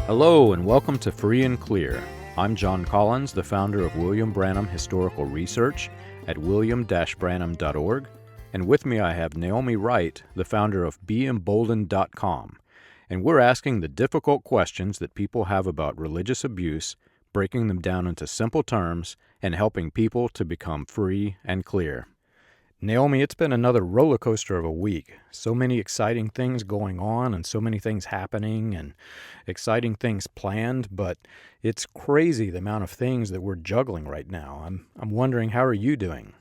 Hello and welcome to Free and Clear. I'm John Collins, the founder of William Branham Historical Research at william-branham.org, and with me I have Naomi Wright, the founder of beEmboldened.com, and we're asking the difficult questions that people have about religious abuse, breaking them down into simple terms, and helping people to become free and clear. Naomi, it's been another roller coaster of a week. So many exciting things going on and so many things happening and exciting things planned, but it's crazy the amount of things that we're juggling right now. I'm wondering, how are you doing?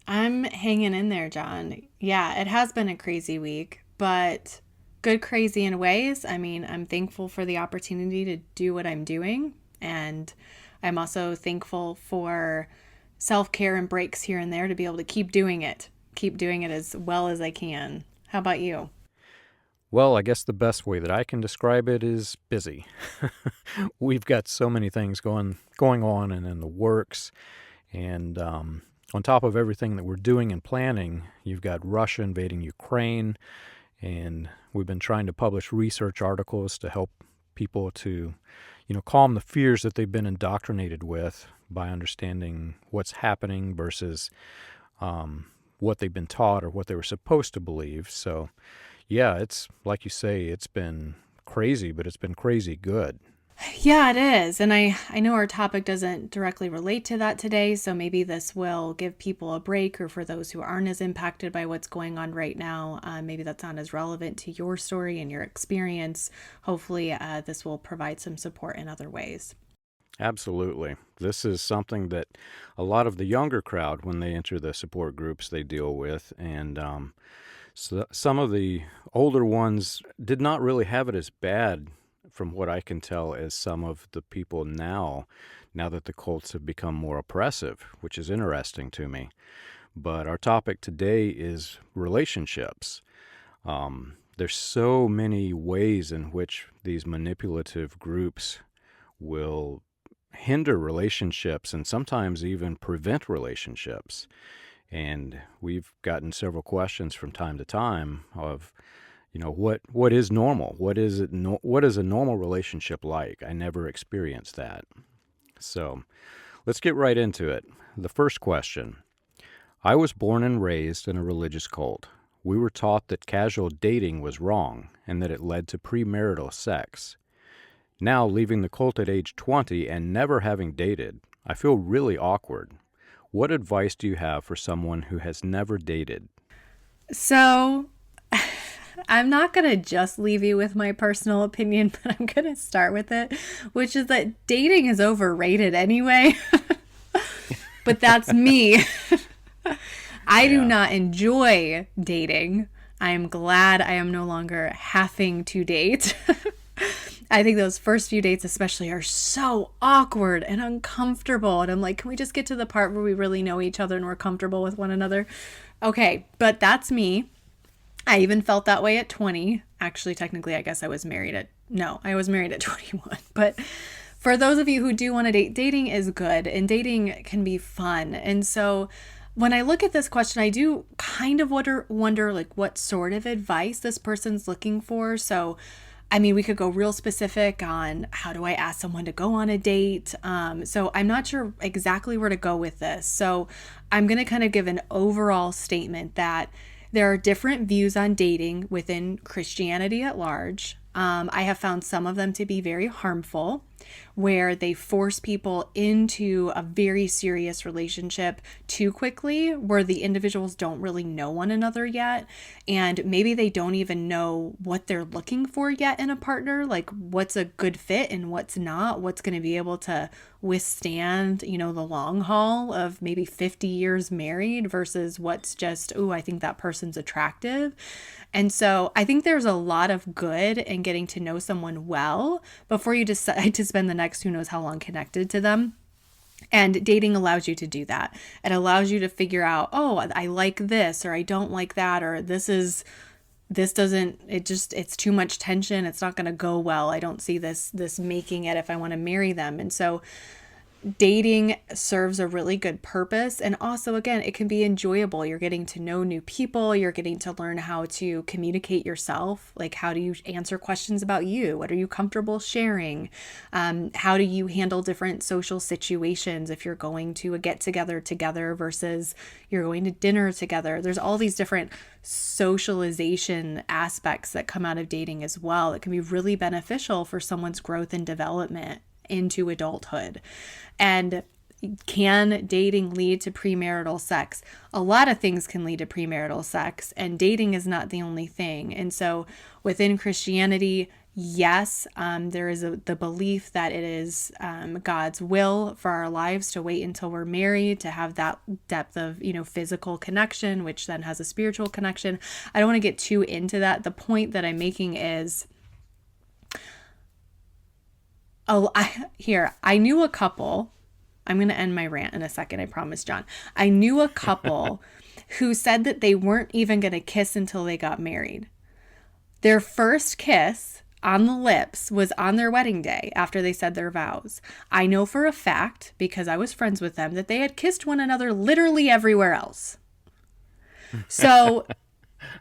I'm hanging in there, John. Yeah, it has been a crazy week, but good crazy in ways. I mean, I'm thankful for the opportunity to do what I'm doing, and I'm also thankful for self-care and breaks here and there to be able to keep doing it as well as I can. How about you? Well, I guess the best way that I can describe it is busy. We've got so many things going on and in the works, and on top of everything that we're doing and planning, you've got Russia invading Ukraine, and we've been trying to publish research articles to help people to, calm the fears that they've been indoctrinated with by understanding what's happening versus what they've been taught or what they were supposed to believe. So, yeah, it's like you say, it's been crazy, but it's been crazy good. Yeah, it is. And I know our topic doesn't directly relate to that today, so maybe this will give people a break, or for those who aren't as impacted by what's going on right now, maybe that's not as relevant to your story and your experience. Hopefully, this will provide some support in other ways. Absolutely. This is something that a lot of the younger crowd, when they enter the support groups, they deal with. And so some of the older ones did not really have it as bad, from what I can tell, as some of the people now that the cults have become more oppressive, which is interesting to me. But our topic today is relationships. There's so many ways in which these manipulative groups will hinder relationships and sometimes even prevent relationships. And we've gotten several questions from time to time of, what is normal? What is it? What is a normal relationship like? I never experienced that. So let's get right into it. The first question: I was born and raised in a religious cult. We were taught that casual dating was wrong and that it led to premarital sex. Now, leaving the cult at age 20 and never having dated, I feel really awkward. What advice do you have for someone who has never dated? So, I'm not going to just leave you with my personal opinion, but I'm going to start with it, which is that dating is overrated anyway. But that's me. I do not enjoy dating. I am glad I am no longer having to date. I think those first few dates especially are so awkward and uncomfortable. And I'm like, can we just get to the part where we really know each other and we're comfortable with one another? Okay, but that's me. I even felt that way at 20. Actually, technically, I guess I was married at 21. But for those of you who do want to date, dating is good and dating can be fun. And so when I look at this question, I do kind of wonder like what sort of advice this person's looking for. So I mean, we could go real specific on how do I ask someone to go on a date. So I'm not sure exactly where to go with this. So I'm going to kind of give an overall statement that there are different views on dating within Christianity at large. I have found some of them to be very harmful, where they force people into a very serious relationship too quickly, where the individuals don't really know one another yet. And maybe they don't even know what they're looking for yet in a partner, like what's a good fit and what's not, what's going to be able to withstand, the long haul of maybe 50 years married versus what's just, oh, I think that person's attractive. And so I think there's a lot of good in getting to know someone well before you decide to spend the next who knows how long connected to them. And dating allows you to do that. It allows you to figure out, oh, I like this, or I don't like that, or it's too much tension. It's not going to go well. I don't see this making it if I want to marry them. And so dating serves a really good purpose. And also, again, it can be enjoyable. You're getting to know new people. You're getting to learn how to communicate yourself. Like, how do you answer questions about you? What are you comfortable sharing? How do you handle different social situations if you're going to a get together versus you're going to dinner together? There's all these different socialization aspects that come out of dating as well. It can be really beneficial for someone's growth and development into adulthood. And can dating lead to premarital sex? A lot of things can lead to premarital sex, and dating is not the only thing. And so within Christianity, yes, there is the belief that it is God's will for our lives to wait until we're married to have that depth of, physical connection, which then has a spiritual connection. I don't want to get too into that. The point that I'm making is, I knew a couple. I'm going to end my rant in a second, I promise, John. I knew a couple who said that they weren't even going to kiss until they got married. Their first kiss on the lips was on their wedding day after they said their vows. I know for a fact, because I was friends with them, that they had kissed one another literally everywhere else. So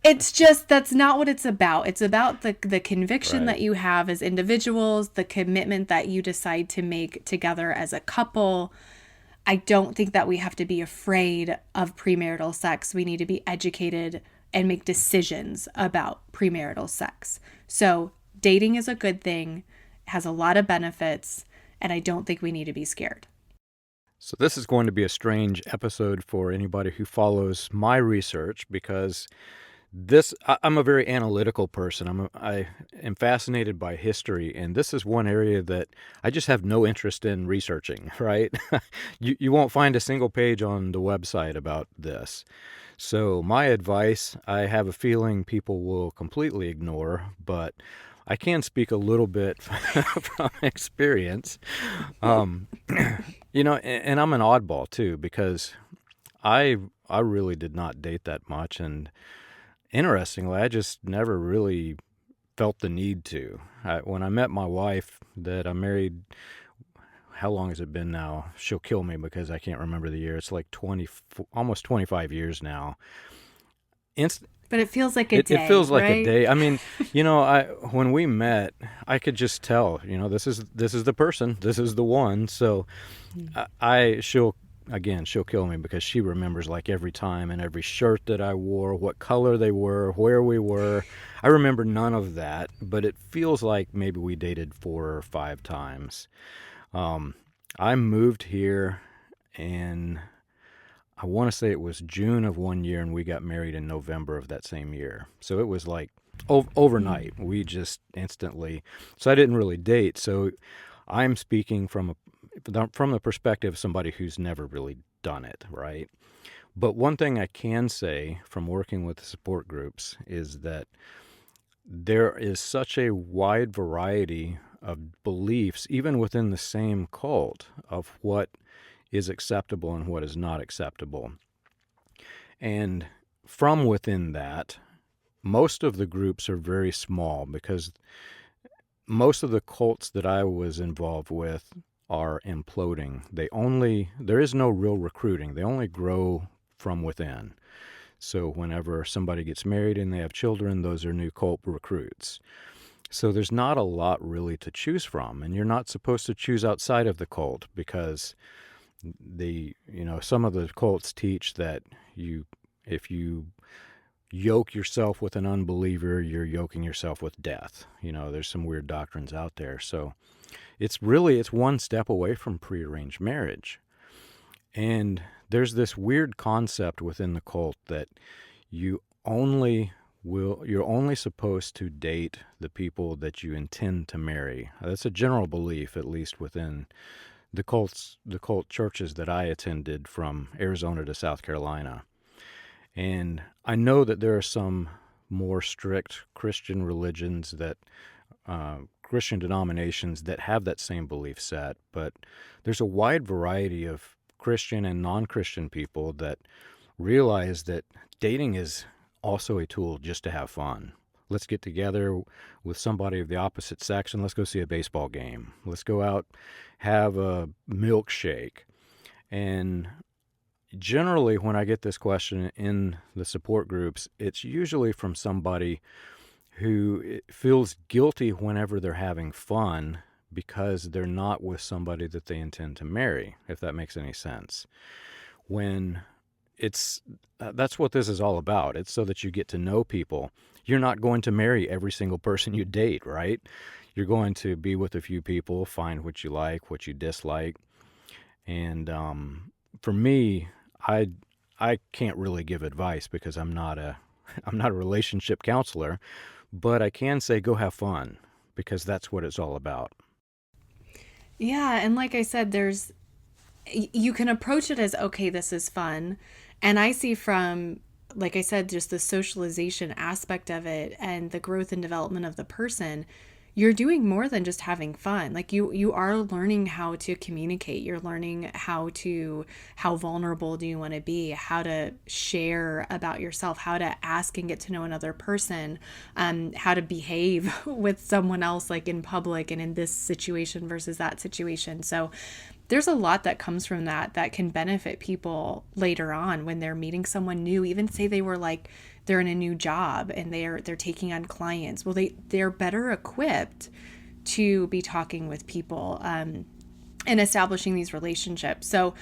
it's just, that's not what it's about. It's about the conviction that you have as individuals, the commitment that you decide to make together as a couple. I don't think that we have to be afraid of premarital sex. We need to be educated and make decisions about premarital sex. So dating is a good thing, has a lot of benefits, and I don't think we need to be scared. So this is going to be a strange episode for anybody who follows my research, because I'm a very analytical person. I am fascinated by history, and this is one area that I just have no interest in researching, right? You won't find a single page on the website about this. So my advice, I have a feeling people will completely ignore, but I can speak a little bit from experience. And I'm an oddball too, because I really did not date that much, and interestingly, I just never really felt the need to. When I met my wife that I married, how long has it been now? She'll kill me because I can't remember the year. It's like almost 25 years now. But it feels like a day. It feels like right? a day. I mean, when we met, I could just tell, this is the person, this is the one. So she'll kill me because she remembers like every time and every shirt that I wore, what color they were, where we were. I remember none of that, but it feels like maybe we dated 4 or 5 times. I moved here, and I want to say it was June of one year, and we got married in November of that same year. So it was like overnight. We just instantly. So I didn't really date. So I'm speaking from the perspective of somebody who's never really done it, right? But one thing I can say from working with the support groups is that there is such a wide variety of beliefs, even within the same cult, of what is acceptable and what is not acceptable. And from within that, most of the groups are very small, because most of the cults that I was involved with are imploding. There is no real recruiting. They only grow from within. So whenever somebody gets married and they have children, those are new cult recruits. So there's not a lot really to choose from, and you're not supposed to choose outside of the cult, because some of the cults teach that if you yoke yourself with an unbeliever, you're yoking yourself with death. There's some weird doctrines out there. So it's one step away from prearranged marriage. And there's this weird concept within the cult that you're only supposed to date the people that you intend to marry. That's a general belief, at least within the cult churches that I attended from Arizona to South Carolina. And I know that there are some more strict Christian religions Christian denominations that have that same belief set, but there's a wide variety of Christian and non-Christian people that realize that dating is also a tool just to have fun. let's get together with somebody of the opposite sex and let's go see a baseball game. Let's go out, have a milkshake. And generally, when I get this question in the support groups, it's usually from somebody who feels guilty whenever they're having fun because they're not with somebody that they intend to marry, if that makes any sense. When it's that's what this is all about. It's so that you get to know people. You're not going to marry every single person you date, right? You're going to be with a few people, find what you like, what you dislike. And for me, I I can't really give advice because I'm not a relationship counselor, but I can say go have fun because that's what it's all about. Yeah, and like I said, you can approach it as, okay, this is fun. And I see from, like I said, just the socialization aspect of it and the growth and development of the person. You're doing more than just having fun. Like you are learning how to communicate. You're learning how vulnerable do you want to be, how to share about yourself, how to ask and get to know another person, how to behave with someone else, like in public and in this situation versus that situation. So there's a lot that comes from that can benefit people later on when they're meeting someone new. Even say they were like they're in a new job and they're taking on clients. Well, they're better equipped to be talking with people and establishing these relationships. So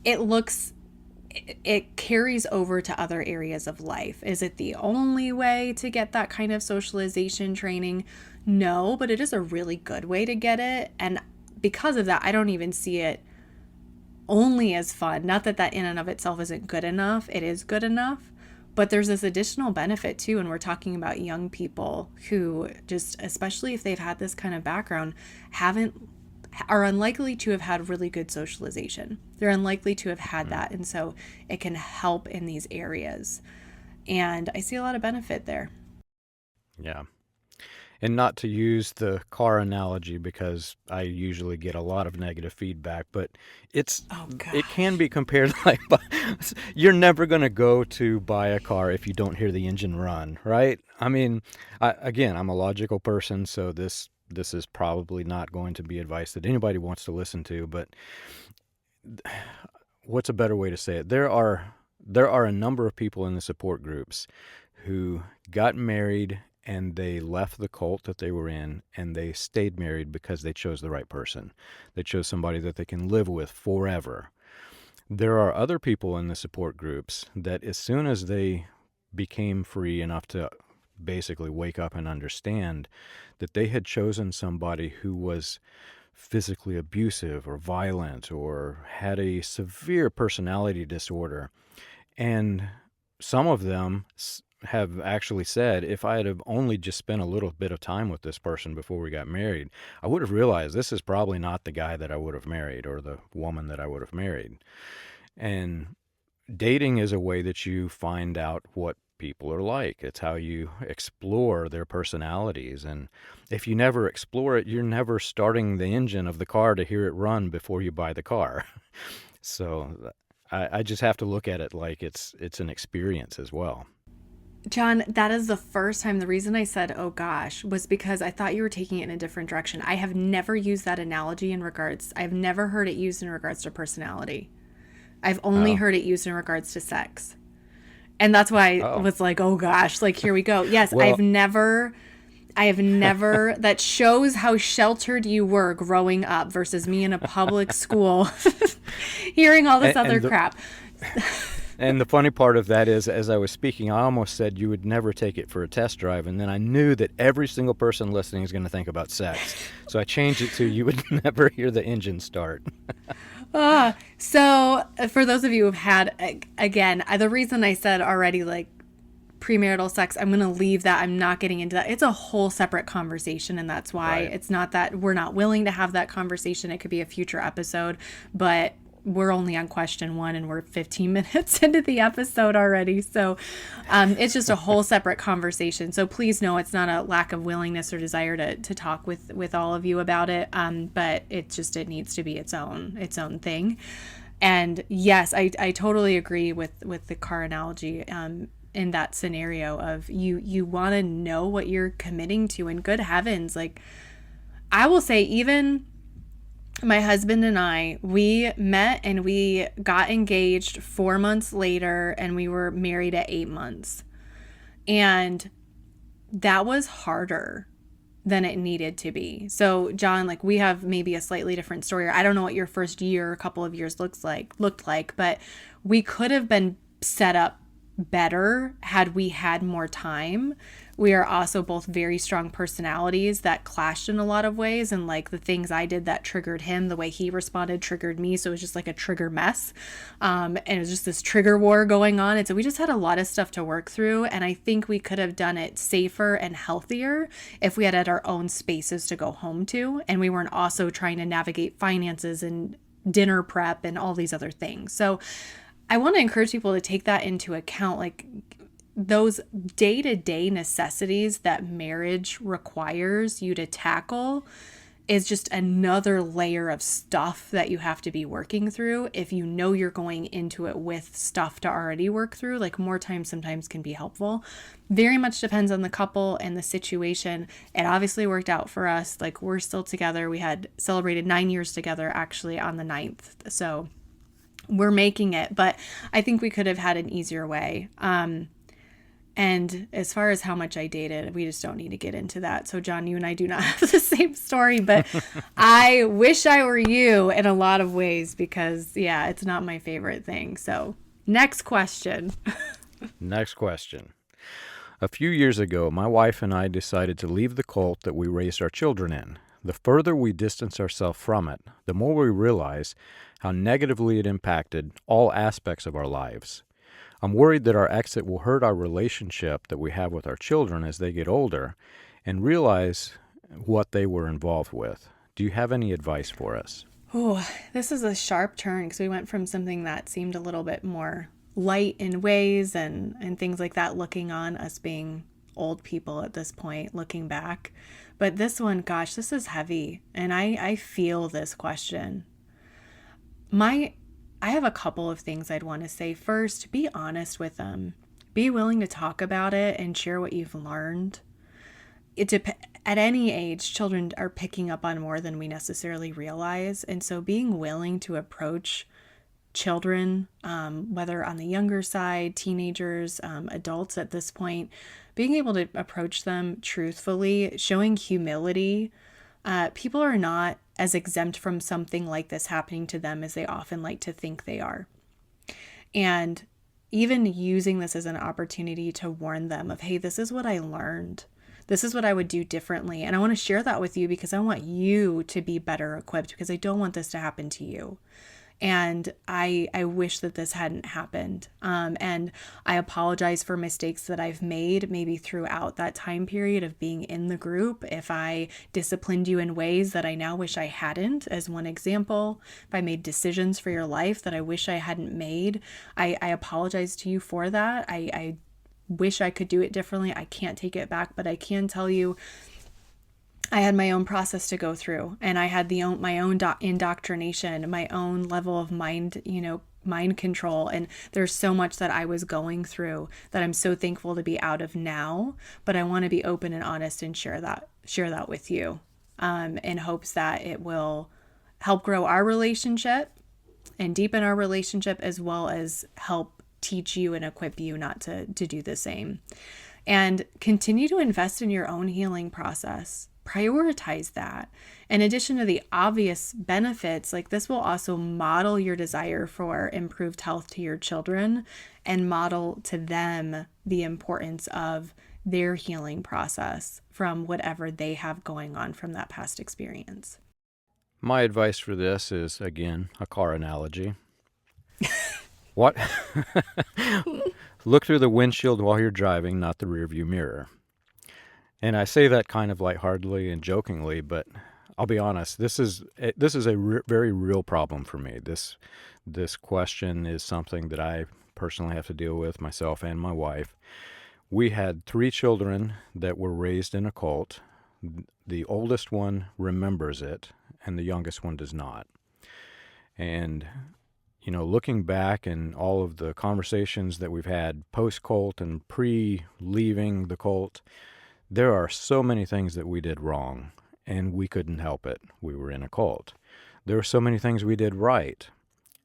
it carries over to other areas of life. Is it the only way to get that kind of socialization training? No, but it is a really good way to get it. And because of that, I don't even see it only as fun. Not that that in and of itself isn't good enough. It is good enough. But there's this additional benefit too. And we're talking about young people who just, especially if they've had this kind of background, are unlikely to have had really good socialization. They're unlikely to have had that. And so it can help in these areas. And I see a lot of benefit there. Yeah. And not to use the car analogy because I usually get a lot of negative feedback, but Oh it can gosh. be compared like you're never going to go to buy a car if you don't hear the engine run, right? I mean, again, I'm a logical person, so this is probably not going to be advice that anybody wants to listen to, but what's a better way to say it? There are a number of people in the support groups who got married and they left the cult that they were in and they stayed married because they chose the right person. They chose somebody that they can live with forever. There are other people in the support groups that as soon as they became free enough to basically wake up and understand that they had chosen somebody who was physically abusive or violent or had a severe personality disorder. And some of them have actually said, if I had have only just spent a little bit of time with this person before we got married, I would have realized this is probably not the guy that I would have married or the woman that I would have married. And dating is a way that you find out what people are like. It's how you explore their personalities. And if you never explore it, you're never starting the engine of the car to hear it run before you buy the car. So I just have to look at it like it's an experience as well. John, that is the first time. The reason I said, oh gosh, was because I thought you were taking it in a different direction. I have never used that analogy I've never heard it used in regards to personality. I've only Oh, heard it used in regards to sex. And that's why I oh, was like, oh gosh, like here we go. Yes, well, I have never, that shows how sheltered you were growing up versus me in a public school hearing all this and, other and the crap. and the funny part of that is, as I was speaking, I almost said you would never take it for a test drive, and then I knew that every single person listening is going to think about sex, so I changed it to you would never hear the engine start. So for those of you who've had, again, the reason I said already, like, premarital sex, I'm going to leave that. I'm not getting into that. It's a whole separate conversation. And that's why Right. it's not that we're not willing to have that conversation. It could be a future episode, but we're only on question one and we're 15 minutes into the episode already. So it's just a whole separate conversation. So please know it's not a lack of willingness or desire to talk with all of you about it. But it needs to be its own thing. And yes, I totally agree with the car analogy. in that scenario of you want to know what you're committing to, and good heavens, like I will say, even my husband and I, we met and we got engaged 4 months later, and we were married at 8 months. And that was harder than it needed to be. So, John, like we have maybe a slightly different story. I don't know what your first year or couple of years looked like, but we could have been set up better had we had more time. We are also both very strong personalities that clashed in a lot of ways, and like the things I did that triggered him, the way he responded triggered me, so it was just like a trigger mess. And it was just this trigger war going on, and so we just had a lot of stuff to work through, and I think we could have done it safer and healthier if we had our own spaces to go home to, and we weren't also trying to navigate finances and dinner prep and all these other things. So I want to encourage people to take that into account, like those day-to-day necessities that marriage requires you to tackle is just another layer of stuff that you have to be working through. If you know you're going into it with stuff to already work through, like more time sometimes can be helpful. Very much depends on the couple and the situation. It obviously worked out for us. Like we're still together. We had celebrated 9 years together actually on the 9th. So we're making it, but I think we could have had an easier way. And as far as how much I dated, we just don't need to get into that. So John, you and I do not have the same story, but I wish I were you in a lot of ways because yeah, it's not my favorite thing. So next question. Next question. A few years ago, my wife and I decided to leave the cult that we raised our children in. The further we distance ourselves from it, the more we realize how negatively it impacted all aspects of our lives. I'm worried that our exit will hurt our relationship that we have with our children as they get older and realize what they were involved with. Do you have any advice for us? Oh, this is a sharp turn because we went from something that seemed a little bit more light in ways and things like that, looking on us being old people at this point, looking back. But this one, gosh, this is heavy. And I feel this question. I have a couple of things I'd want to say. First, be honest with them. Be willing to talk about it and share what you've learned. At any age, children are picking up on more than we necessarily realize. And so being willing to approach children, whether on the younger side, teenagers, adults at this point, being able to approach them truthfully, showing humility. People are not as exempt from something like this happening to them as they often like to think they are. And even using this as an opportunity to warn them of, hey, this is what I learned. This is what I would do differently. And I want to share that with you because I want you to be better equipped because I don't want this to happen to you. And I wish that this hadn't happened. And I apologize for mistakes that I've made maybe throughout that time period of being in the group. If I disciplined you in ways that I now wish I hadn't, as one example, if I made decisions for your life that I wish I hadn't made, I apologize to you for that. I wish I could do it differently. I can't take it back, but I can tell you I had my own process to go through, and I had my own indoctrination, my own level of mind control. And there's so much that I was going through that I'm so thankful to be out of now, but I want to be open and honest and share that with you, in hopes that it will help grow our relationship and deepen our relationship, as well as help teach you and equip you not to do the same. And continue to invest in your own healing process. Prioritize that. In addition to the obvious benefits, like this will also model your desire for improved health to your children and model to them the importance of their healing process from whatever they have going on from that past experience. My advice for this is, again, a car analogy. What? Look through the windshield while you're driving, not the rearview mirror. And I say that kind of lightheartedly and jokingly, but I'll be honest, this is a very real problem for me. This question is something that I personally have to deal with, myself and my wife. We had 3 children that were raised in a cult. The oldest one remembers it, and the youngest one does not. And looking back and all of the conversations that we've had post-cult and pre-leaving the cult, there are so many things that we did wrong, and we couldn't help it. We were in a cult. There are so many things we did right,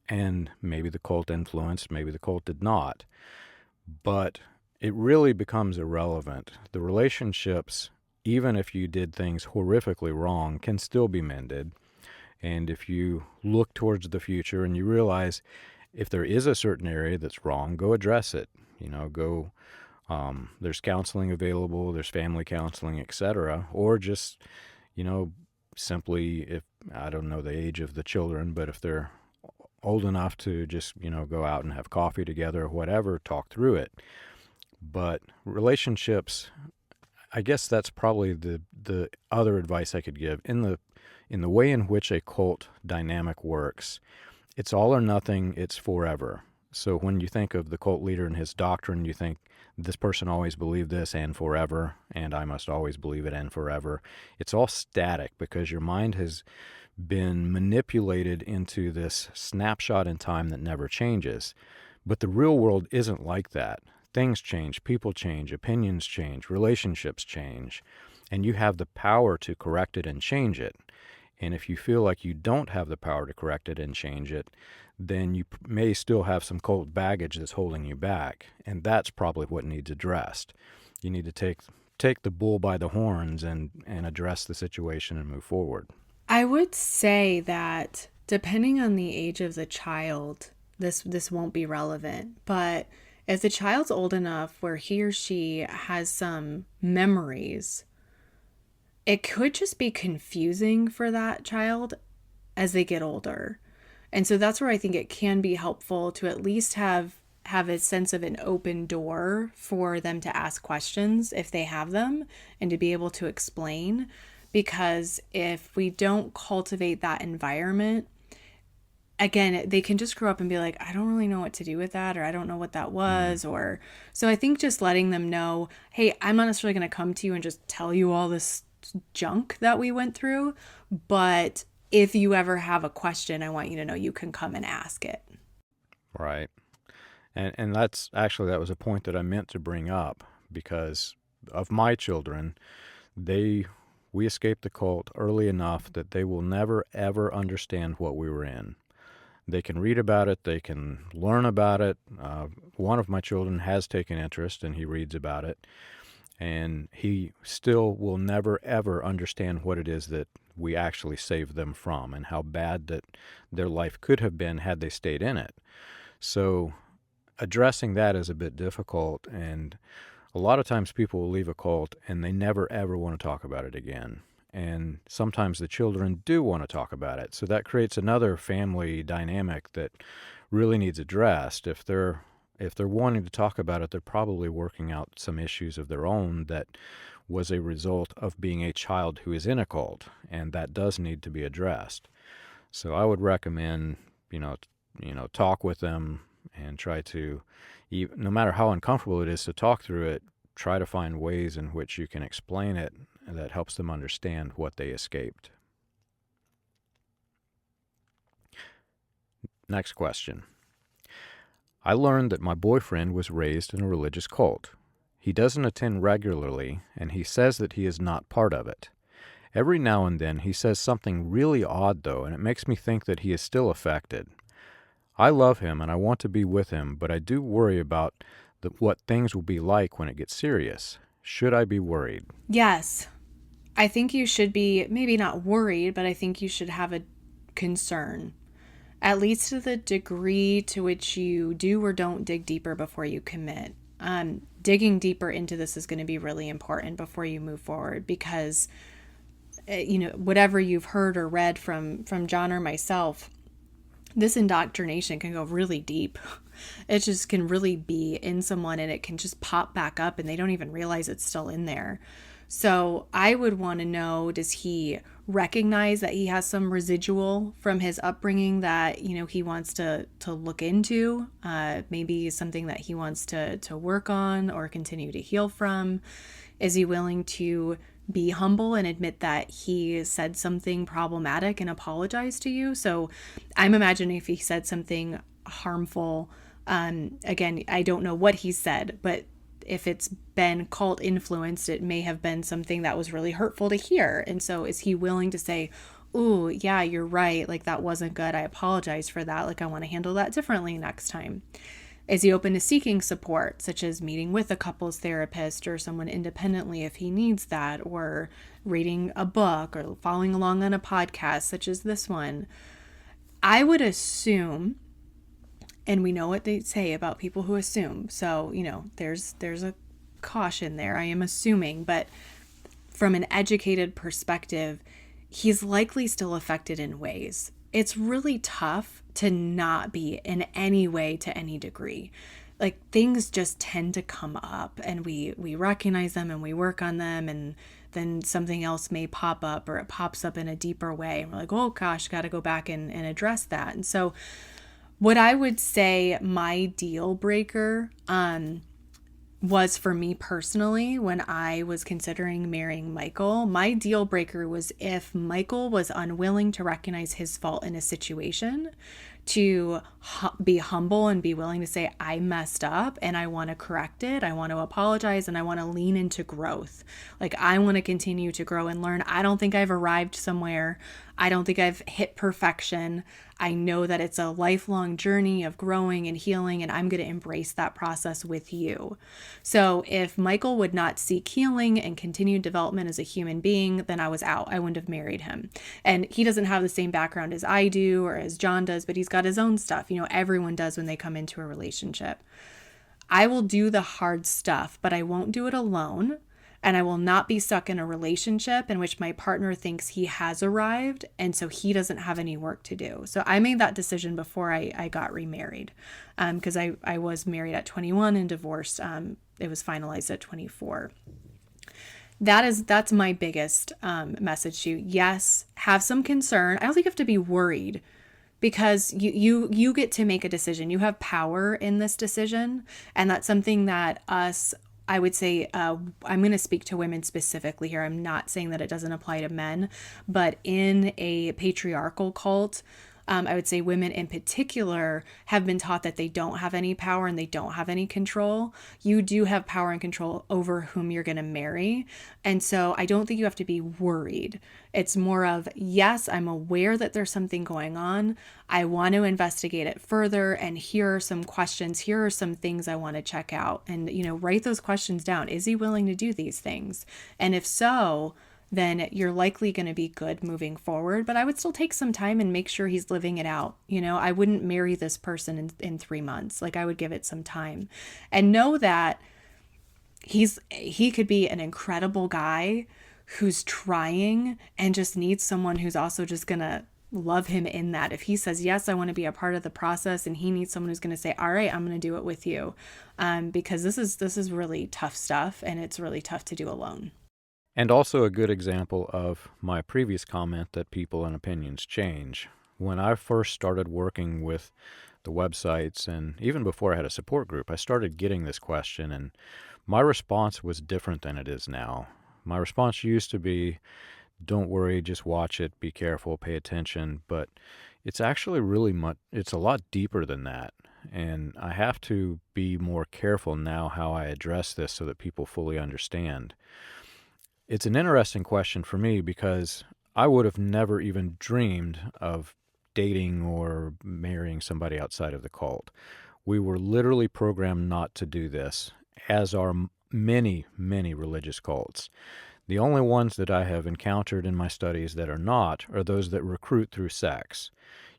and maybe the cult influenced, maybe the cult did not. But it really becomes irrelevant. The relationships, even if you did things horrifically wrong, can still be mended. And if you look towards the future and you realize if there is a certain area that's wrong, go address it. There's counseling available, there's family counseling, etc. Or just, simply, if I don't know the age of the children, but if they're old enough to just, go out and have coffee together or whatever, talk through it. But relationships, I guess that's probably the other advice I could give. In the way in which a cult dynamic works, it's all or nothing, it's forever. So when you think of the cult leader and his doctrine, you think this person always believed this and forever, and I must always believe it and forever. It's all static because your mind has been manipulated into this snapshot in time that never changes. But the real world isn't like that. Things change, people change, opinions change, relationships change, and you have the power to correct it and change it. And if you feel like you don't have the power to correct it and change it, then you may still have some cult baggage that's holding you back. And that's probably what needs addressed. You need to take the bull by the horns and address the situation and move forward. I would say that depending on the age of the child, this won't be relevant. But if the child's old enough where he or she has some memories, it could just be confusing for that child as they get older. And so that's where I think it can be helpful to at least have a sense of an open door for them to ask questions if they have them and to be able to explain. Because if we don't cultivate that environment, again, they can just grow up and be like, I don't really know what to do with that, or I don't know what that was. Or so I think just letting them know, hey, I'm not necessarily going to come to you and just tell you all this junk that we went through, but if you ever have a question, I want you to know you can come and ask it. Right. And that was a point that I meant to bring up because of my children. We escaped the cult early enough that they will never, ever understand what we were in. They can read about it. They can learn about it. One of my children has taken interest, and he reads about it. And he still will never, ever understand what it is that we actually saved them from and how bad that their life could have been had they stayed in it. So addressing that is a bit difficult, and a lot of times people will leave a cult and they never ever want to talk about it again. And sometimes the children do want to talk about it. So that creates another family dynamic that really needs addressed. If they're wanting to talk about it, they're probably working out some issues of their own that was a result of being a child who is in a cult, and that does need to be addressed. So I would recommend, talk with them and try to, no matter how uncomfortable it is to talk through it, try to find ways in which you can explain it that helps them understand what they escaped. Next question. I learned that my boyfriend was raised in a religious cult. He doesn't attend regularly, and he says that he is not part of it. Every now and then he says something really odd, though, and it makes me think that he is still affected. I love him and I want to be with him, but I do worry about what things will be like when it gets serious. Should I be worried? Yes. I think you should be maybe not worried, but I think you should have a concern, at least to the degree to which you do or don't dig deeper before you commit. Digging deeper into this is going to be really important before you move forward because, whatever you've heard or read from John or myself, this indoctrination can go really deep. It just can really be in someone and it can just pop back up and they don't even realize it's still in there. So I would want to know, does he recognize that he has some residual from his upbringing that, he wants to look into, maybe something that he wants to work on or continue to heal from? Is he willing to be humble and admit that he said something problematic and apologize to you. So I'm imagining if he said something harmful, again, I don't know what he said, but if it's been cult influenced, it may have been something that was really hurtful to hear. And so is he willing to say, "Ooh, yeah, you're right. Like that wasn't good. I apologize for that. Like I want to handle that differently next time." Is he open to seeking support, such as meeting with a couples therapist or someone independently if he needs that, or reading a book or following along on a podcast such as this one? I would assume, and we know what they say about people who assume. So, there's a caution there. I am assuming, but from an educated perspective, he's likely still affected in ways. It's really tough to not be in any way to any degree. Like things just tend to come up and we recognize them and we work on them, and then something else may pop up, or it pops up in a deeper way. And we're like, oh gosh, got to go back and address that. And so what I would say my deal breaker was for me personally when I was considering marrying Michael, my deal breaker was if Michael was unwilling to recognize his fault in a situation, to be humble and be willing to say, I messed up and I want to correct it. I want to apologize and I want to lean into growth. Like I want to continue to grow and learn. I don't think I've arrived somewhere. I don't think I've hit perfection. I know that it's a lifelong journey of growing and healing, and I'm going to embrace that process with you. So if Michael would not seek healing and continued development as a human being, then I was out. I wouldn't have married him. And he doesn't have the same background as I do or as John does, but he's got his own stuff. Everyone does when they come into a relationship. I will do the hard stuff, but I won't do it alone. And I will not be stuck in a relationship in which my partner thinks he has arrived and so he doesn't have any work to do. So I made that decision before I got remarried, because I was married at 21 and divorced. It was finalized at 24. That's my biggest message to you. Yes, have some concern. I don't think you have to be worried, because you get to make a decision. You have power in this decision, and that's something that I would say, I'm going to speak to women specifically here. I'm not saying that it doesn't apply to men, but in a patriarchal cult, I would say women in particular have been taught that they don't have any power and they don't have any control. You do have power and control over whom you're going to marry. And so I don't think you have to be worried. It's more of, yes, I'm aware that there's something going on. I want to investigate it further. And here are some questions. Here are some things I want to check out. And, write those questions down. Is he willing to do these things? And if so, then you're likely going to be good moving forward. But I would still take some time and make sure he's living it out. I wouldn't marry this person in 3 months. Like I would give it some time and know that he could be an incredible guy who's trying and just needs someone who's also just going to love him in that. If he says, yes, I want to be a part of the process, and he needs someone who's going to say, all right, I'm going to do it with you. Because this is really tough stuff, and it's really tough to do alone. And also a good example of my previous comment that people and opinions change. When I first started working with the websites, and even before I had a support group, I started getting this question, and my response was different than it is now. My response used to be, don't worry, just watch it, be careful, pay attention, but it's actually it's a lot deeper than that. And I have to be more careful now how I address this so that people fully understand. It's an interesting question for me because I would have never even dreamed of dating or marrying somebody outside of the cult. We were literally programmed not to do this, as are many, many religious cults. The only ones that I have encountered in my studies that are not are those that recruit through sex.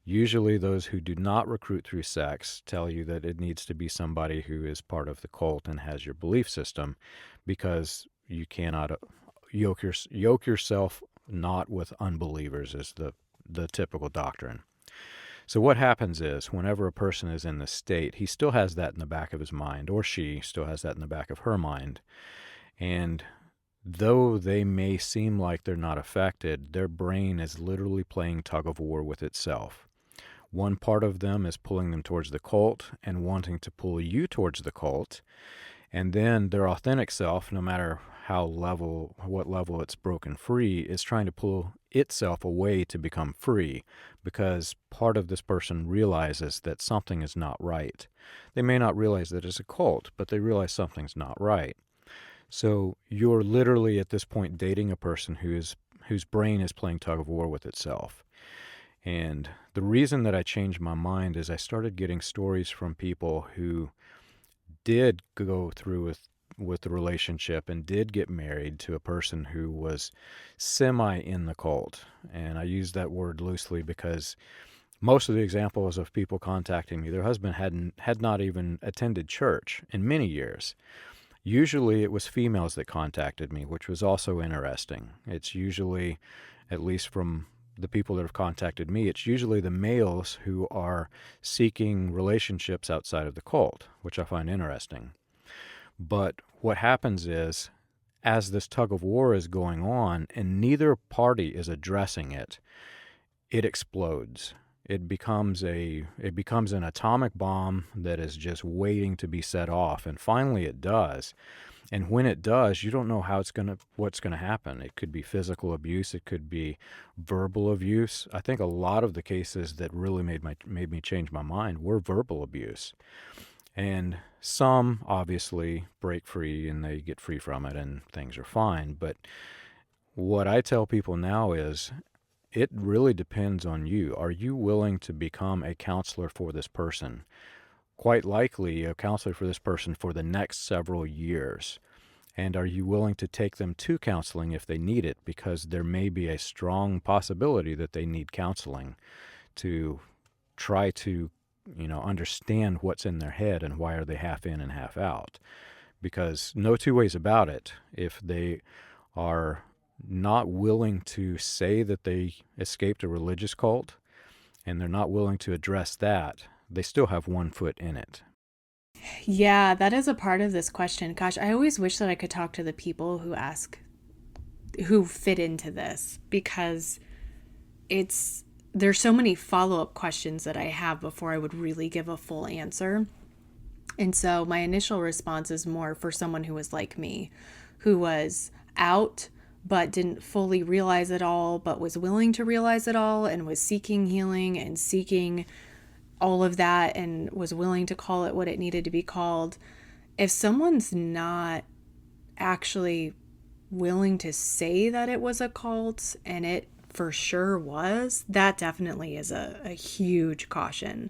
Usually those who do not recruit through sex tell you that it needs to be somebody who is part of the cult and has your belief system, because you cannot yoke yourself not with unbelievers is the typical doctrine. So what happens is whenever a person is in this state, he still has that in the back of his mind, or she still has that in the back of her mind. And though they may seem like they're not affected, their brain is literally playing tug of war with itself. One part of them is pulling them towards the cult and wanting to pull you towards the cult. And then their authentic self, no matter what level it's broken free, is trying to pull itself away to become free, because part of this person realizes that something is not right. They may not realize that it's a cult, but they realize something's not right. So you're literally at this point dating a person whose brain is playing tug of war with itself. And the reason that I changed my mind is I started getting stories from people who did go through with the relationship and did get married to a person who was semi in the cult. And I use that word loosely because most of the examples of people contacting me, their husband had not even attended church in many years. Usually it was females that contacted me, which was also interesting. It's usually, at least from the people that have contacted me, it's usually the males who are seeking relationships outside of the cult, which I find interesting. But what happens is, as this tug of war is going on and neither party is addressing it, it explodes. It becomes an atomic bomb that is just waiting to be set off, and finally it does. And when it does, you don't know what's gonna happen. It could be physical abuse, it could be verbal abuse. I think a lot of the cases that really made me change my mind were verbal abuse. And some obviously break free and they get free from it and things are fine. But what I tell people now is, it really depends on you. Are you willing to become a counselor for this person? Quite likely a counselor for this person for the next several years. And are you willing to take them to counseling if they need it? Because there may be a strong possibility that they need counseling to try to, understand what's in their head and why are they half in and half out. Because no two ways about it. If they are not willing to say that they escaped a religious cult and they're not willing to address that, they still have one foot in it. Yeah, that is a part of this question. Gosh, I always wish that I could talk to the people who fit into this, because there's so many follow-up questions that I have before I would really give a full answer. And so my initial response is more for someone who was like me, who was out but didn't fully realize it all, but was willing to realize it all and was seeking healing and seeking all of that and was willing to call it what it needed to be called. If someone's not actually willing to say that it was a cult, and it for sure was, that definitely is a huge caution.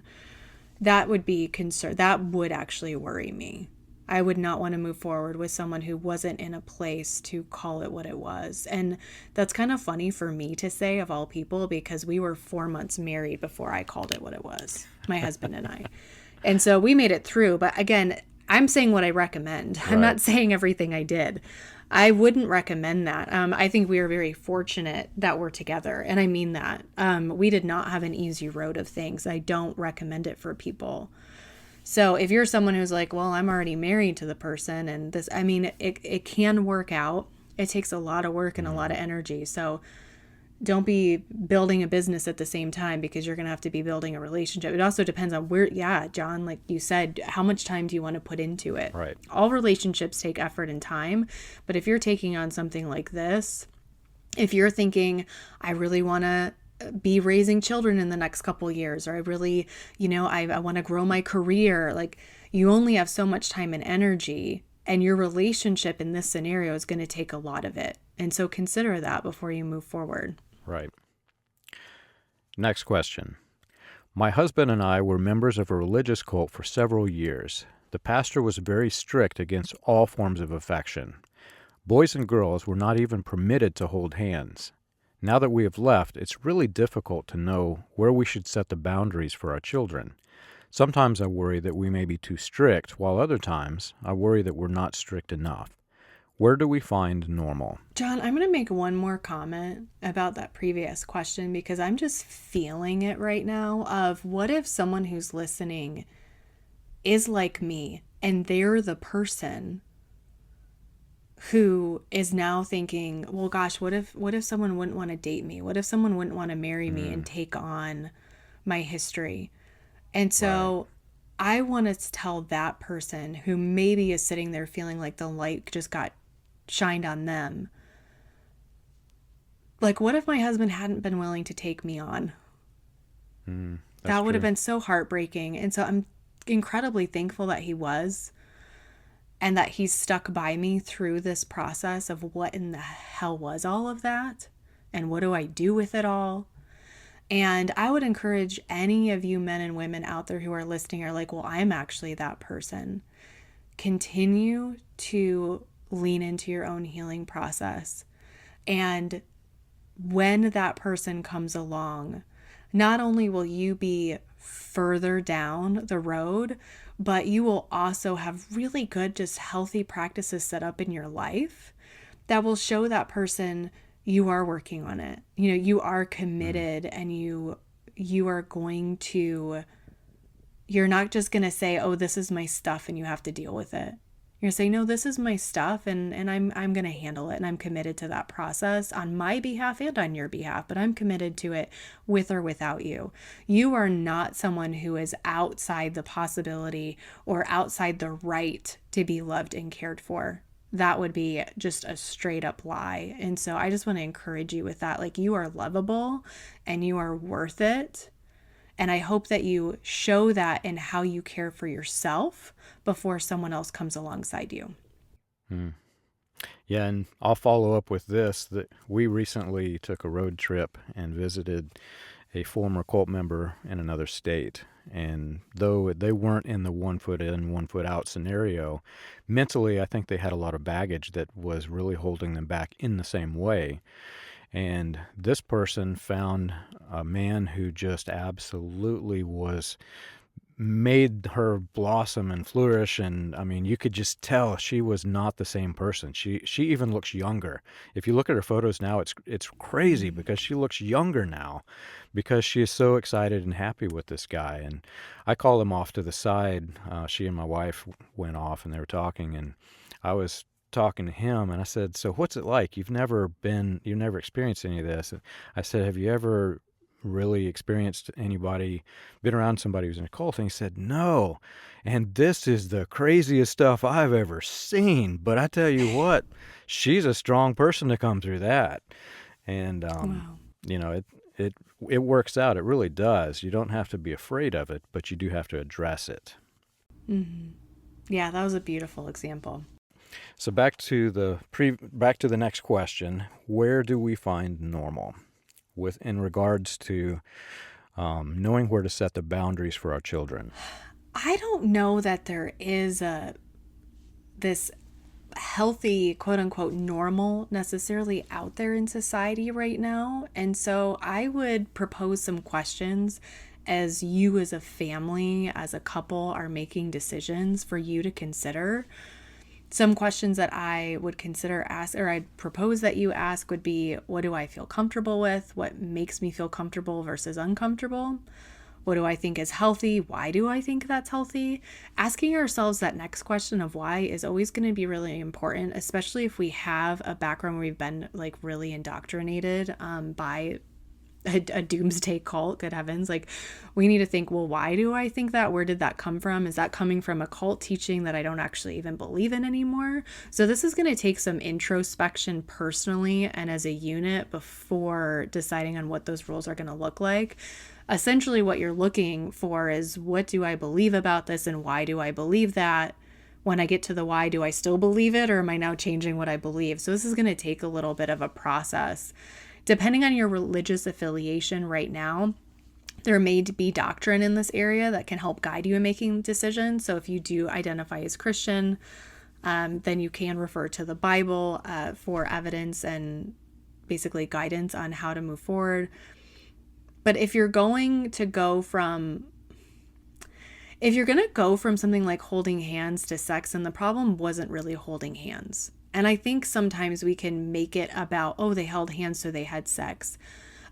That would be concern. That would actually worry me. I would not want to move forward with someone who wasn't in a place to call it what it was. And that's kind of funny for me to say, of all people, because we were 4 months married before I called it what it was, my husband and I. And so we made it through. But again, I'm saying what I recommend. I'm not saying everything I did. I wouldn't recommend that. I think we are very fortunate that we're together. And I mean that. We did not have an easy road of things. I don't recommend it for people. So if you're someone who's like, well, I'm already married to the person and this, I mean, it can work out. It takes a lot of work and a lot of energy. So don't be building a business at the same time, because you're going to have to be building a relationship. It also depends on where, John, like you said, how much time do you want to put into it? Right. All relationships take effort and time. But if you're taking on something like this, if you're thinking, I really want to be raising children in the next couple years, or I really, I want to grow my career, like, you only have so much time and energy, and your relationship in this scenario is going to take a lot of it. And so consider that before you move forward. Right. Next question. My husband and I were members of a religious cult for several years. The pastor was very strict against all forms of affection. Boys and girls were not even permitted to hold hands. Now that we have left, it's really difficult to know where we should set the boundaries for our children. Sometimes I worry that we may be too strict, while other times I worry that we're not strict enough. Where do we find normal? John, I'm going to make one more comment about that previous question, because I'm just feeling it right now of, what if someone who's listening is like me and they're the person who is now thinking, well, gosh, what if someone wouldn't want to date me? What if someone wouldn't want to marry me and take on my history? And so I want to tell that person who maybe is sitting there feeling like the light just got shined on them. Like, what if my husband hadn't been willing to take me on? That's That would have true. been so heartbreaking. And so I'm incredibly thankful that he was, and that he's stuck by me through this process of what in the hell was all of that and what do I do with it all. And I would encourage any of you men and women out there who are listening are like, well, I'm actually that person. Continue to lean into your own healing process. And when that person comes along, not only will you be further down the road, but you will also have really good, just healthy practices set up in your life that will show that person you are working on it. You know, you are Mm. committed, and you are going to, you're not just going to say, "Oh, this is my stuff and you have to deal with it." You're saying, "No, this is my stuff, and I'm going to handle it, and I'm committed to that process on my behalf and on your behalf, but I'm committed to it with or without you." You are not someone who is outside the possibility or outside the right to be loved and cared for. That would be just a straight up lie. And so I just want to encourage you with that. Like, you are lovable and you are worth it, and I hope that you show that in how you care for yourself before someone else comes alongside you. Mm. Yeah, and I'll follow up with this that we recently took a road trip and visited a former cult member in another state. And though they weren't in the 1 foot in, 1 foot out scenario, mentally, I think they had a lot of baggage that was really holding them back in the same way. And this person found a man who just absolutely was made her blossom and flourish. And I mean, you could just tell she was not the same person. She even looks younger. If you look at her photos now, it's crazy Mm. because she looks younger now because she is so excited and happy with this guy. And I called him off to the side. She and my wife went off and they were talking, and I was talking to him, and I said, "So what's it like? You've never experienced any of this." I said, "Have you ever really experienced anybody, been around somebody who's in a cult?" And he said, "No. And this is the craziest stuff I've ever seen. But I tell you what, she's a strong person to come through that." And, Wow. you know, it, it works out. It really does. You don't have to be afraid of it, but you do have to address it. Mm-hmm. Yeah, that was a beautiful example. So back to the next question. Where do we find normal with in regards to knowing where to set the boundaries for our children? I don't know that there is a this healthy quote unquote normal necessarily out there in society right now. And so I would propose some questions as you as a family, as a couple are making decisions for you to consider. Some questions that I would consider ask, or I'd propose that you ask, would be, what do I feel comfortable with? What makes me feel comfortable versus uncomfortable? What do I think is healthy? Why do I think that's healthy? Asking ourselves that next question of why is always going to be really important, especially if we have a background where we've been like really indoctrinated by a doomsday cult. Good heavens. Like, we need to think, well, why do I think that? Where did that come from? Is that coming from a cult teaching that I don't actually even believe in anymore? So this is going to take some introspection personally and as a unit before deciding on what those rules are going to look like. Essentially, what you're looking for is, what do I believe about this and why do I believe that? When I get to the why, do I still believe it, or am I now changing what I believe? So this is going to take a little bit of a process. Depending on your religious affiliation right now, there may be doctrine in this area that can help guide you in making decisions. So if you do identify as Christian, then you can refer to the Bible for evidence and basically guidance on how to move forward. But if you're going to go from something like holding hands to sex, and the problem wasn't really holding hands. And I think sometimes we can make it about, oh, they held hands so they had sex.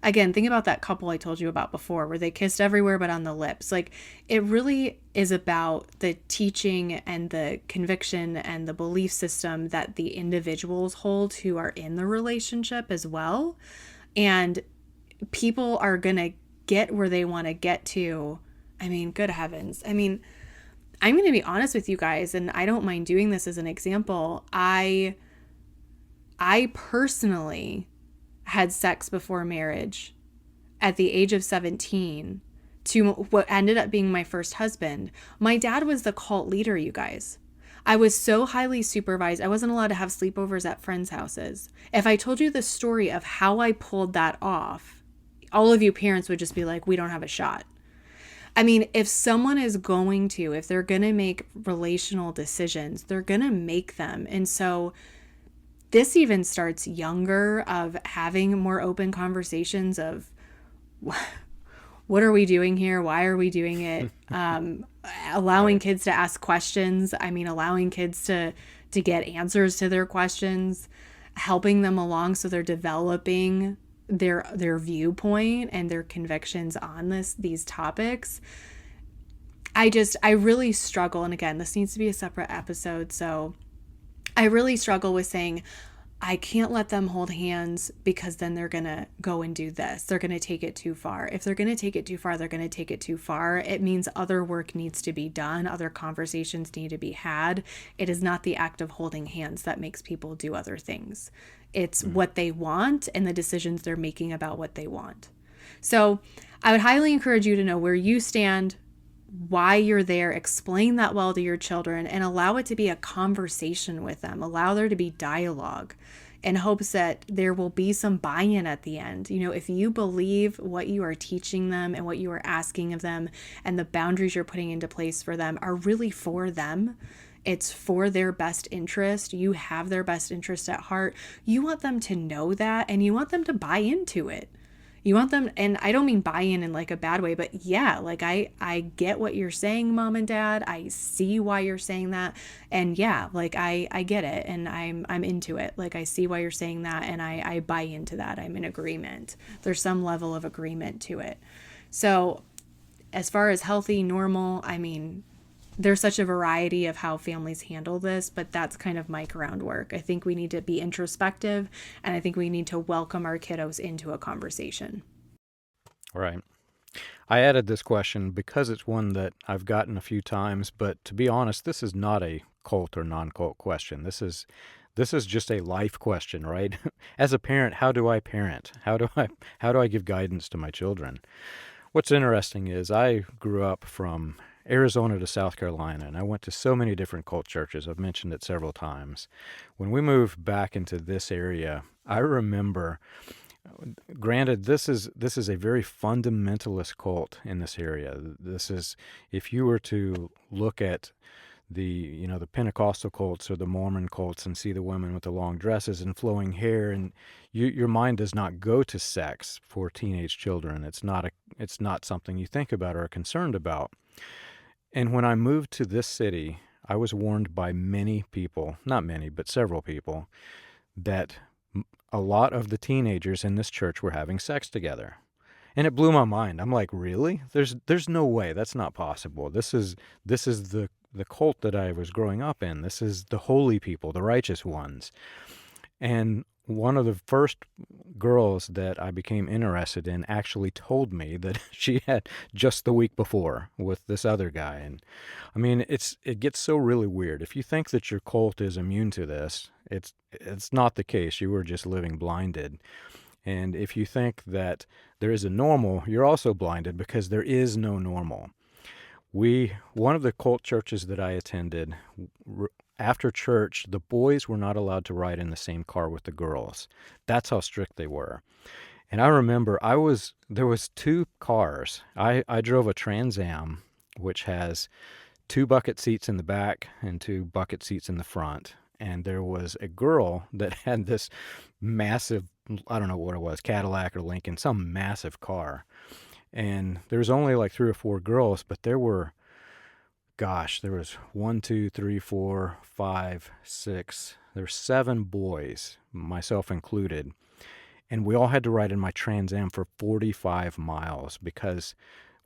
Again, think about that couple I told you about before where they kissed everywhere but on the lips. Like, it really is about the teaching and the conviction and the belief system that the individuals hold who are in the relationship as well. And people are going to get where they want to get to. I mean, good heavens. I mean, I'm going to be honest with you guys, and I don't mind doing this as an example. I I personally had sex before marriage at the age of 17 to what ended up being my first husband. My dad was the cult leader, you guys. I was so highly supervised. I wasn't allowed to have sleepovers at friends' houses. If I told you the story of how I pulled that off, all of you parents would just be like, we don't have a shot. I mean, if someone is going to, if they're going to make relational decisions, they're going to make them. And so this even starts younger, of having more open conversations of what are we doing here? Why are we doing it? Allowing Right. kids to ask questions. I mean, allowing kids to get answers to their questions, helping them along so they're developing their viewpoint and their convictions on these topics. I really struggle, and again, this needs to be a separate episode. So I really struggle with saying, I can't let them hold hands because then they're going to go and do this. They're going to take it too far. If they're going to take it too far, they're going to take it too far. It means other work needs to be done. Other conversations need to be had. It is not the act of holding hands that makes people do other things. It's what they want and the decisions they're making about what they want. So I would highly encourage you to know where you stand, why you're there, explain that well to your children, and allow it to be a conversation with them. Allow there to be dialogue in hopes that there will be some buy-in at the end. You know, if you believe what you are teaching them and what you are asking of them and the boundaries you're putting into place for them are really for them, it's for their best interest, you have their best interest at heart, you want them to know that, and you want them to buy into it. You want them, and I don't mean buy in like a bad way, but yeah, like I get what you're saying, mom and dad. I see why you're saying that. And yeah, like I get it, and I'm into it. Like I see why you're saying that, and I buy into that. I'm in agreement. There's some level of agreement to it. So as far as healthy, normal, I mean, there's such a variety of how families handle this, but that's kind of my groundwork. I think we need to be introspective, and I think we need to welcome our kiddos into a conversation. Right. I added this question because it's one that I've gotten a few times, but to be honest, this is not a cult or non-cult question. This is just a life question, right? As a parent, how do I parent? How do I give guidance to my children? What's interesting is I grew up from Arizona to South Carolina, and I went to so many different cult churches. I've mentioned it several times. When we moved back into this area, I remember, granted, this is a very fundamentalist cult in this area. This is, if you were to look at the Pentecostal cults or the Mormon cults and see the women with the long dresses and flowing hair, and your mind does not go to sex for teenage children. It's not something you think about or are concerned about. And when I moved to this city, I was warned by many people, not many, but several people, that a lot of the teenagers in this church were having sex together. And it blew my mind. I'm like, really? There's no way. That's not possible. This is the cult that I was growing up in. This is the holy people, the righteous ones. And one of the first girls that I became interested in actually told me that she had just the week before with this other guy. And I mean, it gets so really weird. If you think that your cult is immune to this, it's not the case. You were just living blinded. And if you think that there is a normal, you're also blinded, because there is no normal. One of the cult churches that I attended, after church, the boys were not allowed to ride in the same car with the girls. That's how strict they were. And I remember there was two cars. I drove a Trans Am, which has two bucket seats in the back and two bucket seats in the front. And there was a girl that had this massive, I don't know what it was, Cadillac or Lincoln, some massive car. And there was only like three or four girls, but there was one, two, three, four, five, six. There's seven boys, myself included. And we all had to ride in my Trans Am for 45 miles because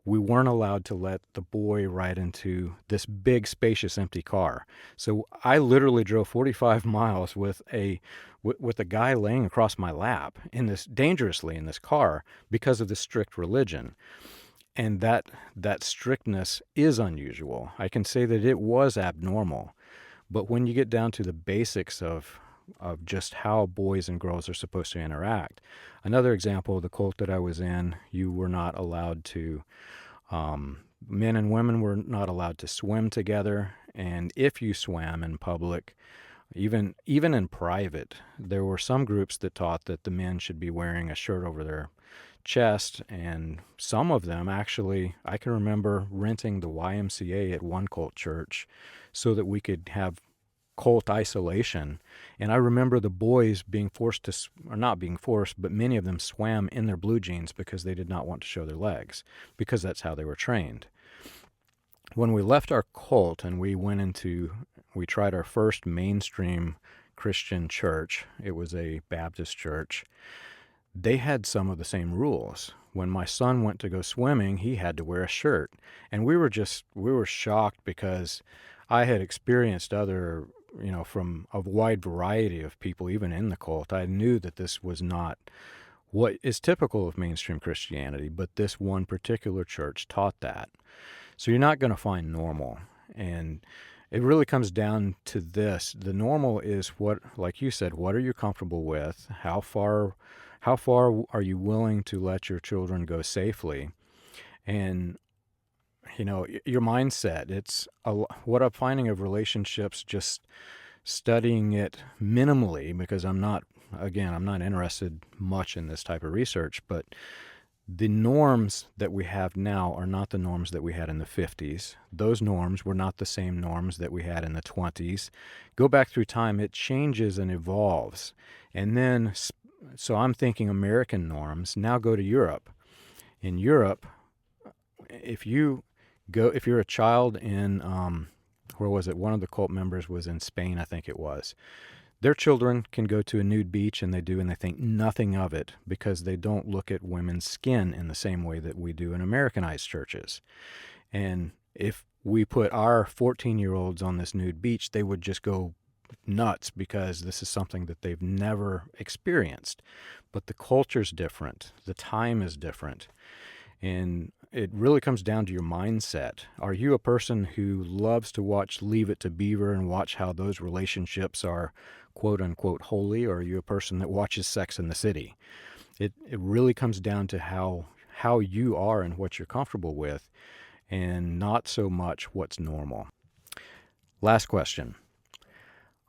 we weren't allowed to let the boy ride into this big, spacious, empty car. So I literally drove 45 miles with a guy laying across my lap dangerously in this car because of this strict religion. And that strictness is unusual. I can say that it was abnormal. But when you get down to the basics of of just how boys and girls are supposed to interact. Another example, the cult that I was in, you were not allowed to, men and women were not allowed to swim together. And if you swam in public, even in private, there were some groups that taught that the men should be wearing a shirt over their chest, and some of them actually, I can remember renting the YMCA at one cult church so that we could have cult isolation. And I remember the boys being forced to, or not being forced, but many of them swam in their blue jeans because they did not want to show their legs, because that's how they were trained. When we left our cult and we tried our first mainstream Christian church, it was a Baptist church, they had some of the same rules. When my son went to go swimming, he had to wear a shirt. And we were shocked because I had experienced other, from a wide variety of people, even in the cult. I knew that this was not what is typical of mainstream Christianity, but this one particular church taught that. So you're not going to find normal. And it really comes down to this. The normal is what, like you said, what are you comfortable with? How far are you willing to let your children go safely? And, your mindset, what I'm finding of relationships, just studying it minimally, because I'm not interested much in this type of research, but the norms that we have now are not the norms that we had in the 50s. Those norms were not the same norms that we had in the 20s. Go back through time, it changes and evolves. And then, so I'm thinking American norms. Now go to Europe. In Europe, if you're a child in, where was it? One of the cult members was in Spain, I think it was. Their children can go to a nude beach, and they do, and they think nothing of it because they don't look at women's skin in the same way that we do in Americanized churches. And if we put our 14-year-olds on this nude beach, they would just go nuts because this is something that they've never experienced. But the culture's different. The time is different. And it really comes down to your mindset. Are you a person who loves to watch Leave It to Beaver and watch how those relationships are quote unquote holy, or are you a person that watches Sex in the City? It really comes down to how you are and what you're comfortable with, and not so much what's normal. Last question.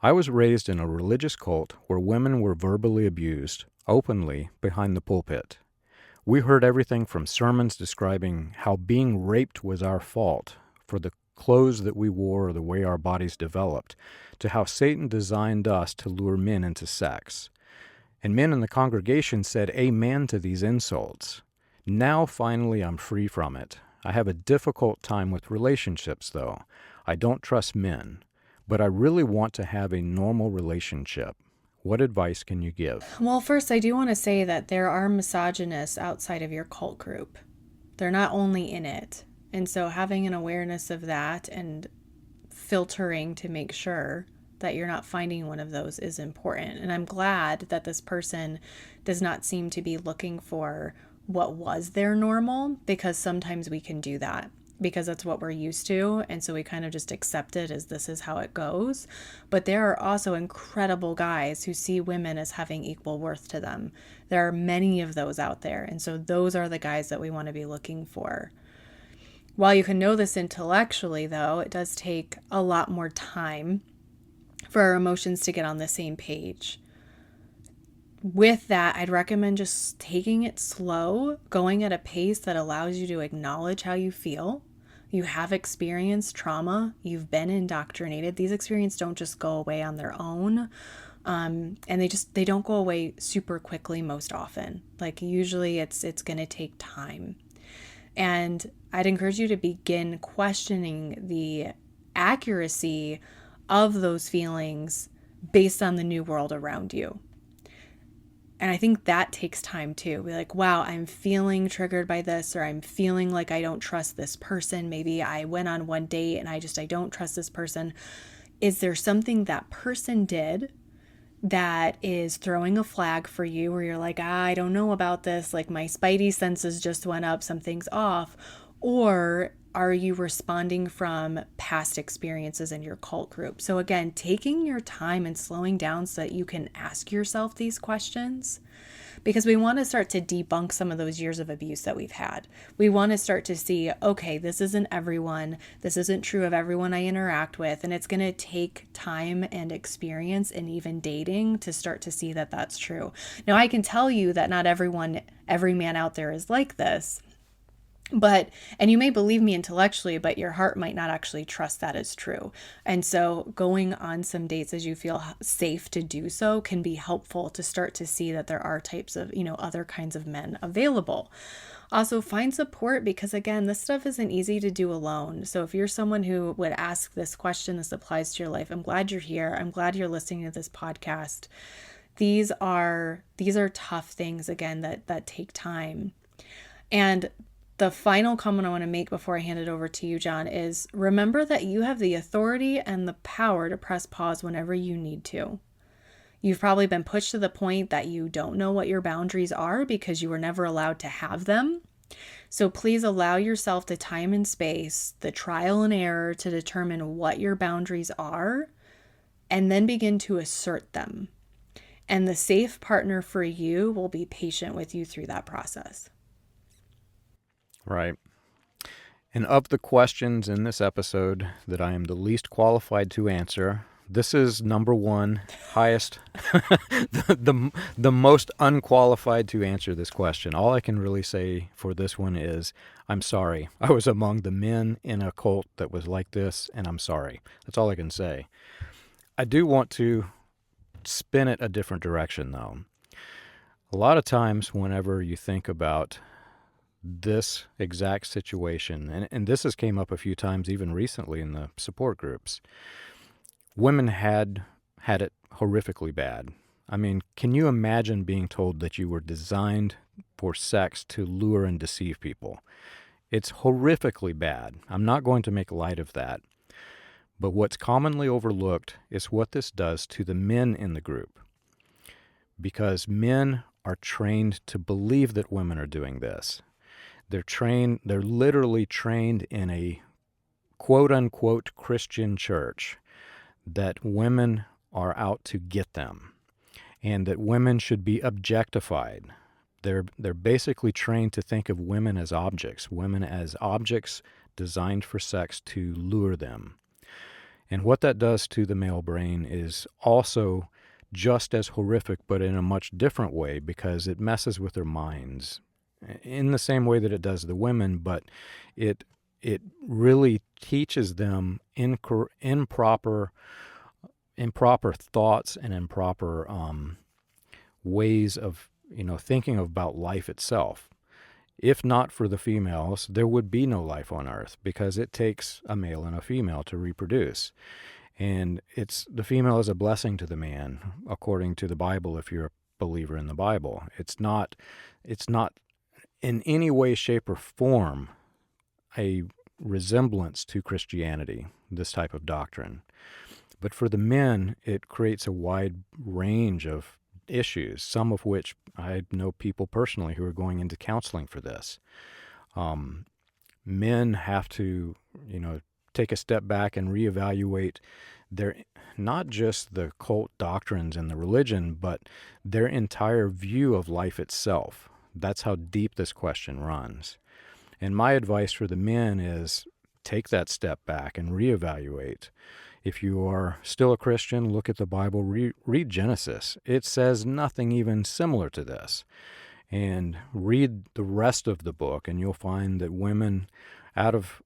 I was raised in a religious cult where women were verbally abused openly behind the pulpit. We heard everything from sermons describing how being raped was our fault for the clothes that we wore or the way our bodies developed, to how Satan designed us to lure men into sex. And men in the congregation said amen to these insults. Now finally I'm free from it. I have a difficult time with relationships, though. I don't trust men, but I really want to have a normal relationship. What advice can you give? Well, first, I do want to say that there are misogynists outside of your cult group. They're not only in it. And so having an awareness of that and filtering to make sure that you're not finding one of those is important. And I'm glad that this person does not seem to be looking for what was their normal, because sometimes we can do that because that's what we're used to. And so we kind of just accept it as this is how it goes. But there are also incredible guys who see women as having equal worth to them. There are many of those out there. And so those are the guys that we want to be looking for. While you can know this intellectually, though, it does take a lot more time for our emotions to get on the same page. With that, I'd recommend just taking it slow, going at a pace that allows you to acknowledge how you feel. You have experienced trauma. You've been indoctrinated. These experiences don't just go away on their own. And they don't go away super quickly most often. Like usually it's going to take time. And I'd encourage you to begin questioning the accuracy of those feelings based on the new world around you. And I think that takes time too. Be like, wow, I'm feeling triggered by this, or I'm feeling like I don't trust this person. Maybe I went on one date and I don't trust this person. Is there something that person did that is throwing a flag for you where you're like, I don't know about this. Like my spidey senses just went up, something's off. Or are you responding from past experiences in your cult group? So, again, taking your time and slowing down so that you can ask yourself these questions, because we want to start to debunk some of those years of abuse that we've had. We want to start to see, okay, this isn't everyone. This isn't true of everyone I interact with. And it's going to take time and experience and even dating to start to see that that's true. Now, I can tell you that not every man out there is like this. And you may believe me intellectually, but your heart might not actually trust that as true. And so going on some dates as you feel safe to do so can be helpful to start to see that there are types of, other kinds of men available. Also, find support, because again, this stuff isn't easy to do alone. So if you're someone who would ask this question, this applies to your life, I'm glad you're here. I'm glad you're listening to this podcast. These are tough things, again, that take time. And the final comment I want to make before I hand it over to you, John, is remember that you have the authority and the power to press pause whenever you need to. You've probably been pushed to the point that you don't know what your boundaries are because you were never allowed to have them. So please allow yourself the time and space, the trial and error to determine what your boundaries are, and then begin to assert them. And the safe partner for you will be patient with you through that process. Right. And of the questions in this episode that I am the least qualified to answer, this is number one, highest, the most unqualified to answer this question. All I can really say for this one is, I'm sorry. I was among the men in a cult that was like this, and I'm sorry. That's all I can say. I do want to spin it a different direction, though. A lot of times, whenever you think about this exact situation, and this has came up a few times even recently in the support groups, women had it horrifically bad. I mean, can you imagine being told that you were designed for sex to lure and deceive people? It's horrifically bad. I'm not going to make light of that. But what's commonly overlooked is what this does to the men in the group. Because men are trained to believe that women are doing this. They're literally trained in a quote-unquote Christian church that women are out to get them and that women should be objectified. They're basically trained to think of women as objects designed for sex to lure them. And what that does to the male brain is also just as horrific, but in a much different way, because it messes with their minds in the same way that it does the women, but it really teaches them improper thoughts and improper ways of thinking about life itself. If not for the females, there would be no life on Earth, because it takes a male and a female to reproduce. And the female is a blessing to the man, according to the Bible, if you're a believer in the Bible. It's not in any way, shape, or form a resemblance to Christianity, this type of doctrine. But for the men, it creates a wide range of issues, some of which I know people personally who are going into counseling for this. Men have to, take a step back and reevaluate not just the cult doctrines and the religion, but their entire view of life itself. That's how deep this question runs. And my advice for the men is take that step back and reevaluate. If you are still a Christian, look at the Bible, read Genesis. It says nothing even similar to this. And read the rest of the book, and you'll find that women, out of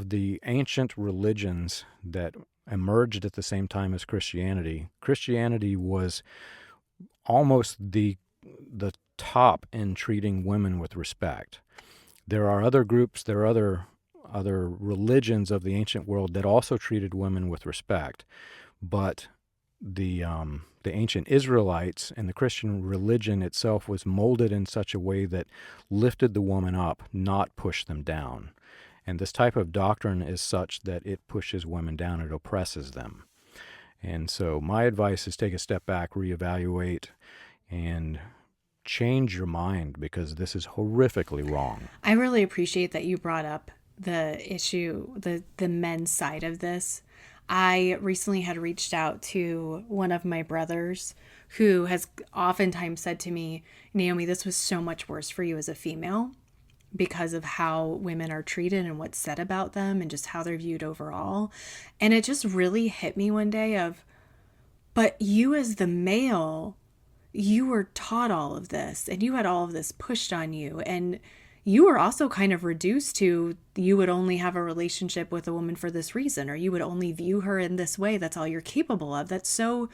the ancient religions that emerged at the same time as Christianity was almost the top in treating women with respect. There are other groups, there are other religions of the ancient world that also treated women with respect, but the ancient Israelites and the Christian religion itself was molded in such a way that lifted the woman up, not pushed them down. And this type of doctrine is such that it pushes women down, it oppresses them. And so my advice is take a step back, reevaluate, and change your mind, because this is horrifically wrong. I really appreciate that you brought up the issue, the men's side of this. I recently had reached out to one of my brothers who has oftentimes said to me, Naomi, this was so much worse for you as a female because of how women are treated and what's said about them and just how they're viewed overall. And it just really hit me one day of, but you as the male, you were taught all of this and you had all of this pushed on you. And you were also kind of reduced to you would only have a relationship with a woman for this reason, or you would only view her in this way. That's all you're capable of. That's so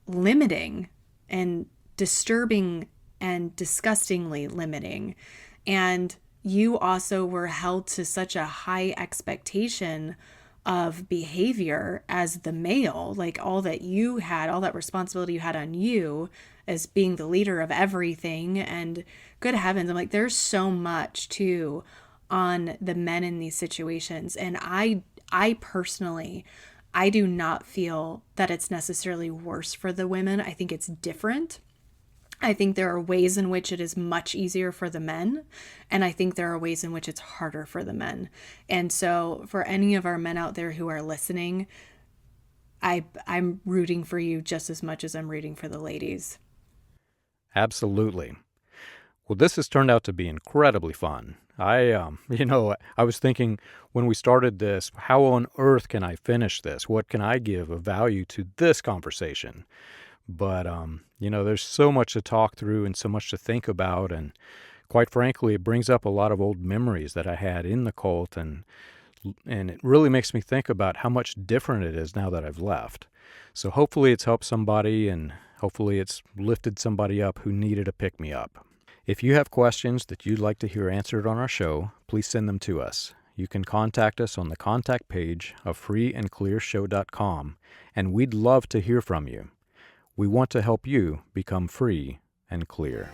limiting and disturbing and disgustingly limiting. And you also were held to such a high expectation of behavior as the male, like all that you had, all that responsibility you had on you as being the leader of everything. And good heavens, I'm like, there's so much too on the men in these situations. And I personally, I do not feel that it's necessarily worse for the women. I think it's different. I think there are ways in which it is much easier for the men, and I think there are ways in which it's harder for the men. And so for any of our men out there who are listening, I'm rooting for you just as much as I'm rooting for the ladies. Absolutely. Well, this has turned out to be incredibly fun. I was thinking when we started this, how on earth can I finish this? What can I give of value to this conversation? But, there's so much to talk through and so much to think about. And quite frankly, it brings up a lot of old memories that I had in the cult. And it really makes me think about how much different it is now that I've left. So hopefully it's helped somebody, and hopefully it's lifted somebody up who needed a pick-me-up. If you have questions that you'd like to hear answered on our show, please send them to us. You can contact us on the contact page of freeandclearshow.com, and we'd love to hear from you. We want to help you become free and clear.